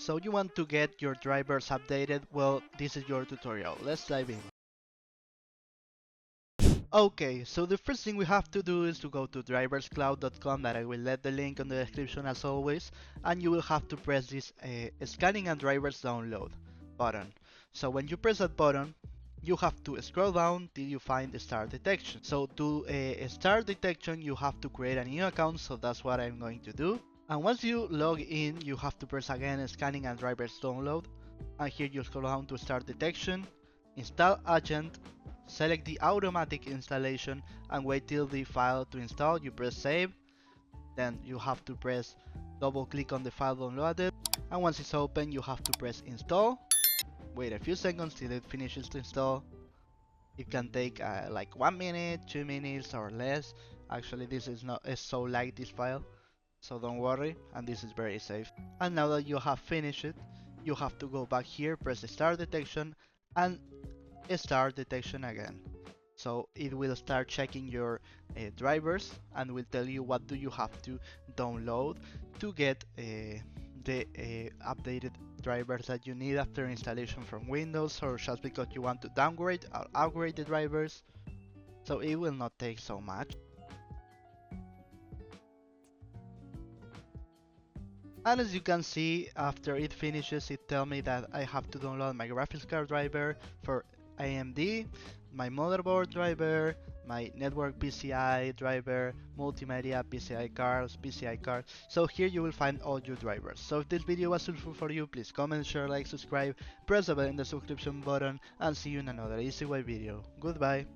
So you want to get your drivers updated? Well, this is your tutorial. Let's dive in. Okay, so the first thing we have to do is to go to driverscloud.com, that I will let the link on the description as always, and you will have to press this scanning and drivers download button. So when you press that button, you have to scroll down till you find the start detection. So to start detection, you have to create a new account, so that's what I'm going to do. And once you log in, you have to press again scanning and drivers download, and here you scroll down to start detection, install agent, select the automatic installation and wait till the file to install. You press save, then you have to press double click on the file downloaded, and once it's open you have to press install. Wait a few seconds till it finishes to install. It can take like 1 minute, 2 minutes or less. Actually this is not is so light, this file, so don't worry, and this is very safe. And now that you have finished it, you have to go back here, press start detection and start detection again. So it will start checking your drivers and will tell you what do you have to download to get the updated drivers that you need after installation from Windows, or just because you want to downgrade or upgrade the drivers. So it will not take so much. And as you can see, after it finishes, it tells me that I have to download my graphics card driver for AMD, my motherboard driver, my network PCI driver, multimedia PCI cards, PCI cards. So here you will find all your drivers. So if this video was useful for you, please comment, share, like, subscribe, press the bell in the subscription button, and see you in another Easy Way video. Goodbye.